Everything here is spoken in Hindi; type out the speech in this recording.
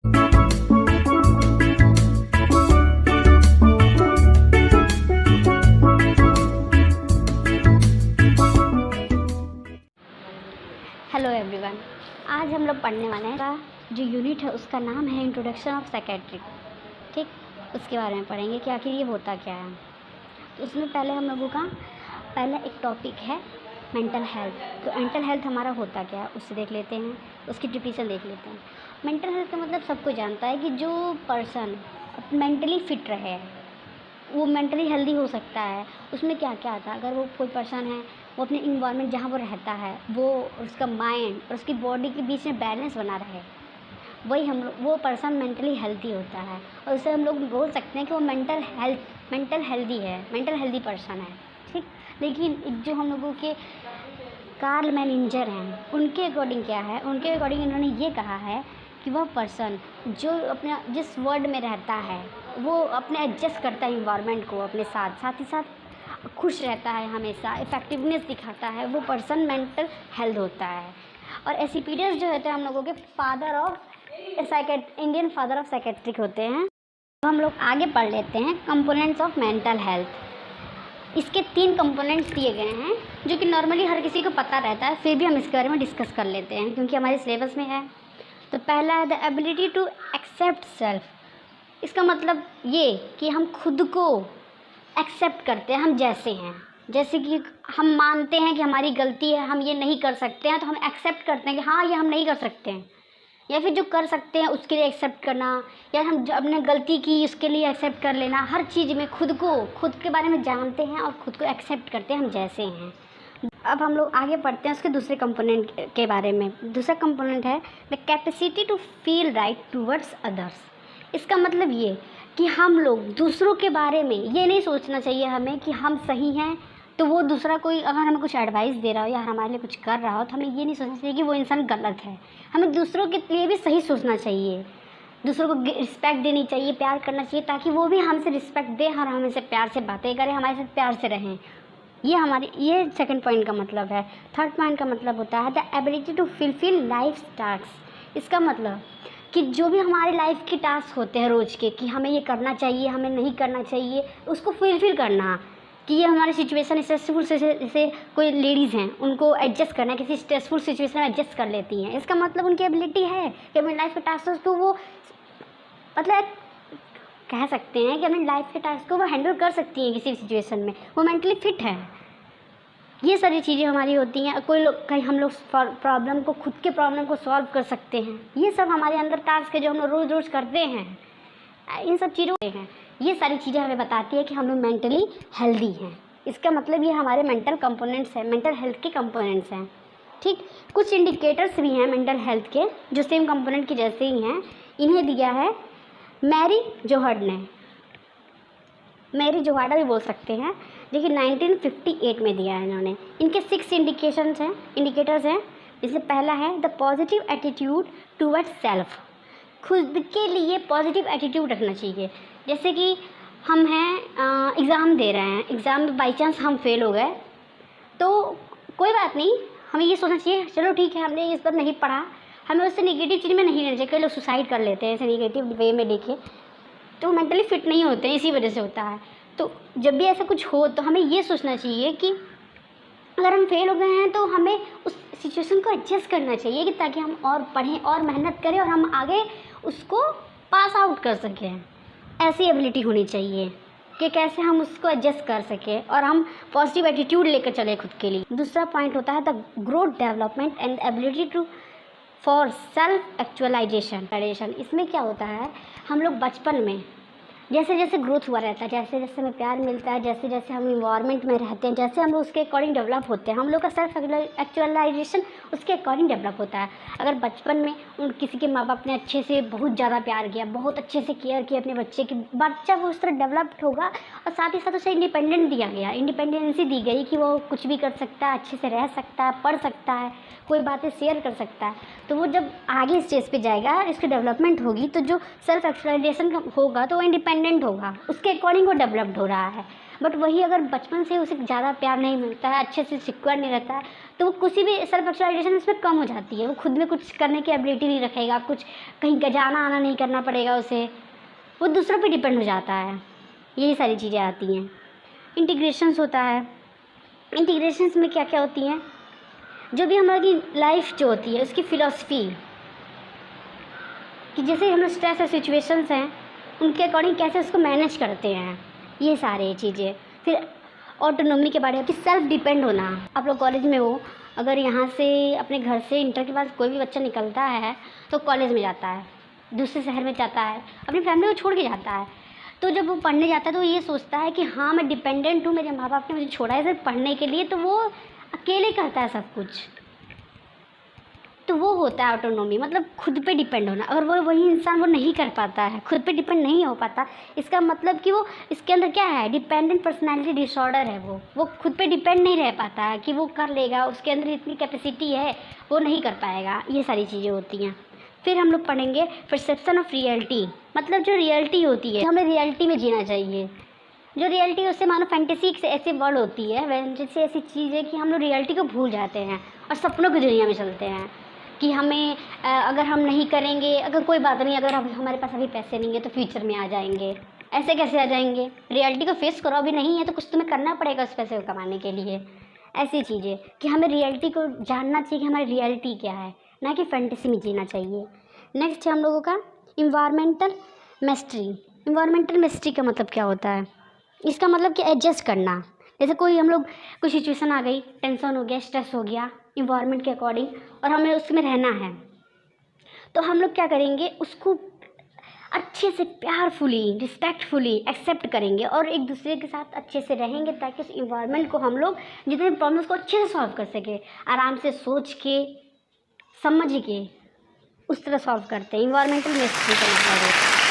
हेलो एवरीवन, आज हम लोग पढ़ने वाले हैं का जो यूनिट है उसका नाम है इंट्रोडक्शन ऑफ साइकेट्रिक। ठीक, उसके बारे में पढ़ेंगे कि आखिर ये होता क्या है। तो उसमें पहले हम लोगों का पहला एक टॉपिक है मेंटल हेल्थ। तो मेंटल हेल्थ हमारा होता क्या है उससे देख लेते हैं, उसकी डिफिनेशन देख लेते हैं। मेंटल हेल्थ का मतलब सबको जानता है कि जो पर्सन मेंटली फिट रहे वो मेंटली हेल्दी हो सकता है। उसमें क्या क्या आता है, अगर वो कोई पर्सन है वो अपने इन्वायरमेंट जहाँ वो रहता है वो उसका माइंड और उसकी बॉडी के बीच में बैलेंस बना रहे, वही हम लोग वो पर्सन मेंटली हेल्दी होता है। और उससे हम लोग बोल सकते हैं कि वो मेंटल हेल्दी पर्सन है। ठीक, लेकिन जो हम लोगों के कार्ल मैनेजर हैं उनके अकॉर्डिंग क्या है, उनके अकॉर्डिंग इन्होंने ये कहा है कि वह पर्सन जो अपना जिस वर्ल्ड में रहता है वो अपने एडजस्ट करता है इन्वायरमेंट को अपने साथ ही साथ खुश रहता है, हमेशा इफेक्टिवनेस दिखाता है, वो पर्सन मेंटल हेल्थ होता है। और एसिपिडियस जो होते हैं हम लोगों के इंडियन फादर ऑफ साइकेट्रिक होते हैं। तो हम लोग आगे पढ़ लेते हैं कंपोनेंट्स ऑफ मेंटल हेल्थ। इसके 3 कंपोनेंट्स दिए गए हैं जो कि नॉर्मली हर किसी को पता रहता है, फिर भी हम इसके बारे में डिस्कस कर लेते हैं क्योंकि हमारे सिलेबस में है। तो पहला है the ability to accept self. इसका मतलब ये कि हम खुद को एक्सेप्ट करते हैं, हम जैसे हैं, जैसे कि हम मानते हैं कि हमारी गलती है, हम ये नहीं कर सकते हैं तो हम एक्सेप्ट करते हैं कि हाँ ये हम नहीं कर सकते हैं, या फिर जो कर सकते हैं उसके लिए एक्सेप्ट करना, या हम जो अपने गलती की उसके लिए एक्सेप्ट कर लेना। हर चीज़ में खुद के बारे में जानते हैं और खुद को एक्सेप्ट करते हैं हम जैसे हैं। अब हम लोग आगे पढ़ते हैं उसके दूसरे कंपोनेंट के बारे में। दूसरा कंपोनेंट है the capacity to feel right towards others. इसका मतलब ये कि हम लोग दूसरों के बारे में ये नहीं सोचना चाहिए हमें कि हम सही हैं, तो वो दूसरा कोई अगर हमें कुछ एडवाइस दे रहा हो या हमारे लिए कुछ कर रहा हो तो हमें ये नहीं सोचना चाहिए कि वो इंसान गलत है। हमें दूसरों के लिए भी सही सोचना चाहिए, दूसरों को रिस्पेक्ट देनी चाहिए, प्यार करना चाहिए, ताकि वो भी हमसे रिस्पेक्ट दे और हमसे प्यार से बातें करें, हमारे साथ प्यार से रहें। ये सेकंड पॉइंट का मतलब है। थर्ड पॉइंट का मतलब होता है the ability to fulfil life task. इसका मतलब कि जो भी हमारे लाइफ के टास्क होते हैं रोज़ के, कि हमें ये करना चाहिए, हमें नहीं करना चाहिए, उसको फुलफिल करना। कि ये हमारे सिचुएशन स्ट्रेसफुल से जैसे कोई लेडीज़ हैं उनको एडजस्ट करना, किसी स्ट्रेसफुल सिचुएशन में एडजस्ट कर लेती हैं, इसका मतलब उनकी एबिलिटी है कि अपनी लाइफ के टास्क को वो मतलब कह सकते हैं कि अपनी लाइफ के टास्क को वो हैंडल कर सकती हैं किसी भी सिचुएशन में, वो मेंटली फिट है। ये सारी चीज़ें हमारी होती हैं। कोई लोग कहीं हम लोग खुद के प्रॉब्लम को सॉल्व कर सकते हैं। ये सब हमारे अंदर टास्क है जो हम लोग रोज़ करते हैं। इन सब चीज़ों हैं, ये सारी चीज़ें हमें बताती है कि हम लोग मेंटली हेल्दी हैं। इसका मतलब ये हमारे मेंटल कंपोनेंट्स हैं, मेंटल हेल्थ के कंपोनेंट्स हैं। ठीक, कुछ इंडिकेटर्स भी हैं मेंटल हेल्थ के जो सेम कंपोनेंट के जैसे ही हैं। इन्हें दिया है मैरी जोहर्ड ने, मैरी जोहाडा भी बोल सकते हैं, जो कि 1958 में दिया है इन्होंने। इनके 6 इंडिकेटर्स हैं। इससे पहला है the positive attitude towards self. खुद के लिए पॉजिटिव एटीट्यूड रखना चाहिए। जैसे कि हम हैं एग्ज़ाम दे रहे हैं, एग्ज़ाम में बाई चांस हम फेल हो गए तो कोई बात नहीं, हमें ये सोचना चाहिए चलो ठीक है हमने इस बार नहीं पढ़ा, हमें उससे नेगेटिव चीज़ में नहीं लेना चाहिए। कई लोग सुसाइड कर लेते हैं ऐसे नेगेटिव वे में लेके, तो मेंटली फिट नहीं होते हैं, इसी वजह से होता है। तो जब भी ऐसा कुछ हो तो हमें ये सोचना चाहिए कि अगर हम फेल हो गए हैं तो हमें उस सिचुएशन को एडजस्ट करना चाहिए कि ताकि हम और पढ़ें और मेहनत करें और हम आगे उसको पास आउट कर सकें। ऐसी एबिलिटी होनी चाहिए कि कैसे हम उसको एडजस्ट कर सकें और हम पॉजिटिव एटीट्यूड लेकर चले खुद के लिए। दूसरा पॉइंट होता है the growth development and ability to for self actualisation. इसमें क्या होता है, हम लोग बचपन में जैसे जैसे ग्रोथ हुआ रहता है, जैसे जैसे हमें प्यार मिलता है, जैसे जैसे हम इन्वायरमेंट में रहते हैं, जैसे हम उसके अकॉर्डिंग डेवलप होते हैं, हम लोग का सेल्फ एक्चुअलाइजेशन उसके अकॉर्डिंग डेवलप होता है। अगर बचपन में किसी के माँ बाप ने अच्छे से बहुत ज़्यादा प्यार किया, बहुत अच्छे से केयर किया अपने बच्चे की, बच्चा वो उस तरह डेवलप्ड होगा और साथ ही साथ उसे इंडिपेंडेंसी दी गई कि वो कुछ भी कर सकता है, अच्छे से रह सकता है, पढ़ सकता है, कोई बातें शेयर कर सकता है। तो वो जब आगे स्टेज पे जाएगा, इसकी डेवलपमेंट होगी, तो जो सेल्फ एक्चुअलाइजेशन होगा तो वो इंडिपेंडेंट होगा, उसके अकॉर्डिंग वो डेवलप्ड हो रहा है। बट वही अगर बचपन से उसे ज़्यादा प्यार नहीं मिलता है, अच्छे से सिक्योर नहीं रहता है, तो वो किसी भी सेल्फ एक्चुअलाइजेशन उसमें कम हो जाती है। वो खुद में कुछ करने की एबिलिटी नहीं रखेगा, कुछ कहीं का जाना आना नहीं करना पड़ेगा उसे, वो दूसरों पे डिपेंड हो जाता है। यही सारी चीज़ें आती हैं। इंटीग्रेशंस होता है। इंटीग्रेशंस में क्या क्या होती हैं, जो भी हमारी लाइफ जो होती है उसकी फ़िलॉसफी, कि जैसे हम लोग स्ट्रेस और सिचुएशंस हैं उनके अकॉर्डिंग कैसे उसको मैनेज करते हैं, ये सारी चीज़ें। फिर ऑटोनॉमी के बारे में कि सेल्फ डिपेंड होना। आप लोग कॉलेज में हो, अगर यहाँ से अपने घर से इंटर के बाद कोई भी बच्चा निकलता है तो कॉलेज में जाता है, दूसरे शहर में जाता है, अपनी फैमिली को छोड़ के जाता है। तो जब वो पढ़ने जाता है तो वो ये सोचता है कि हाँ मैं डिपेंडेंट हूँ, मेरे माँ बाप ने मुझे छोड़ा है सिर्फ पढ़ने के लिए, तो वो अकेले करता है सब कुछ। तो वो होता है ऑटोनॉमी, मतलब खुद पे डिपेंड होना। अगर वो वही इंसान वो नहीं कर पाता है, खुद पे डिपेंड नहीं हो पाता, इसका मतलब कि वो इसके अंदर क्या है, डिपेंडेंट पर्सनालिटी डिसऑर्डर है। वो खुद पे डिपेंड नहीं रह पाता है कि वो कर लेगा, उसके अंदर इतनी कैपेसिटी है, वो नहीं कर पाएगा। ये सारी चीज़ें होती हैं। फिर हम लोग पढ़ेंगे परसेप्शन ऑफ रियलिटी, मतलब जो रियलिटी होती है हमें रियलिटी में जीना चाहिए। जो रियलिटी उससे मानो फैंटेसी से ऐसी वर्ड होती है, जैसे ऐसी चीज़ है कि हम लोग रियलिटी को भूल जाते हैं और सपनों की दुनिया में चलते हैं कि हमें अगर हम नहीं करेंगे, अगर कोई बात नहीं, अगर हमारे पास अभी पैसे नहीं है तो फ्यूचर में आ जाएंगे। ऐसे कैसे आ जाएंगे, रियलिटी को फेस करो, अभी नहीं है तो कुछ तुम्हें करना पड़ेगा उस पैसे को कमाने के लिए। ऐसी चीज़ें कि हमें रियलिटी को जानना चाहिए कि हमारी रियलिटी क्या है, ना कि फैंटेसी में जीना चाहिए। नेक्स्ट है हम लोगों का इन्वायरमेंटल मैस्ट्री। इन्वायरमेंटल मैस्ट्री का मतलब क्या होता है, इसका मतलब कि एडजस्ट करना। जैसे कोई हम लोग कोई सिचुएशन आ गई, टेंशन हो गया, स्ट्रेस हो गया इन्वायरमेंट के अकॉर्डिंग, और हमें उसमें रहना है, तो हम लोग क्या करेंगे, उसको अच्छे से प्यारफुली रिस्पेक्टफुली एक्सेप्ट करेंगे और एक दूसरे के साथ अच्छे से रहेंगे, ताकि उस इन्वायरमेंट को हम लोग जितने प्रॉब्लम्स को अच्छे से सॉल्व कर सके, आराम से सोच के समझ के उस तरह सॉल्व करते हैं। इन्वायरमेंटल मैस्ट्री का मतलब है।